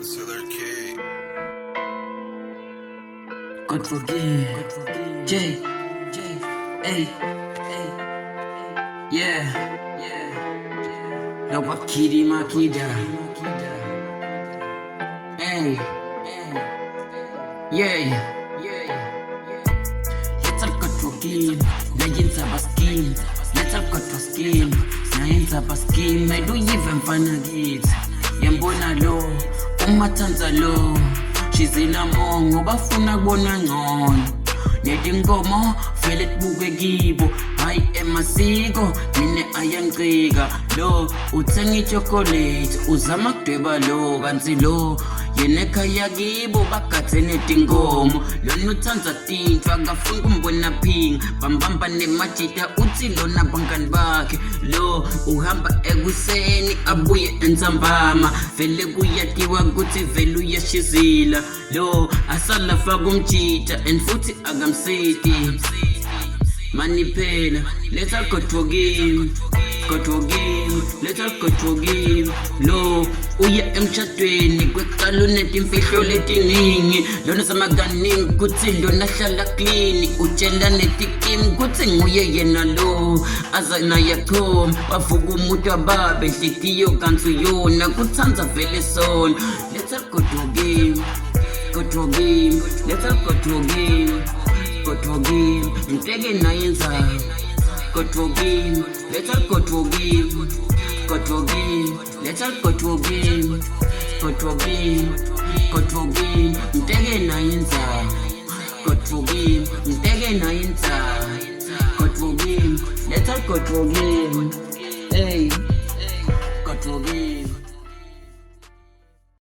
Killer K. God forgive J A yeah na wakiri makida hey yeah let's all God forgive legends of a scheme let's all God for scheme science of a scheme I do even fanagit yambona lo umathanza lo shizila mongo bafuna kubona ngcono netinkomo vele tibuke kibo hayi emasiko mine ayanqika lo uthenga ichocolate uzama kudweba lo kanti lo yena ekhaya kibo bagathe netinkomo lona uthanza tinto akafuni kumbona phinga bambamba nemajita uthi lona bangani bakhe lo uhamba ekuseni abuye entsambama vele kuyatiwa kuthi vele uyashizila lo asala faka umjita and futhi akamseti mani phela let's all go to game let's all go to game lo uya emshadweni kweqalo netimfihlo letiningi lona samaganingi kuthi lona hlala clean utshela netikim kuthi nguye yena lo azana yakho wavuka umuntu ababe nhliziyo kanti yona kuthanza vele sona let's all go to game let's all go to game mteke nayenza go to game let's all go to game let's all go to game mteke nayenza go to game mteke nayenza go to game let's all go to game hey go to game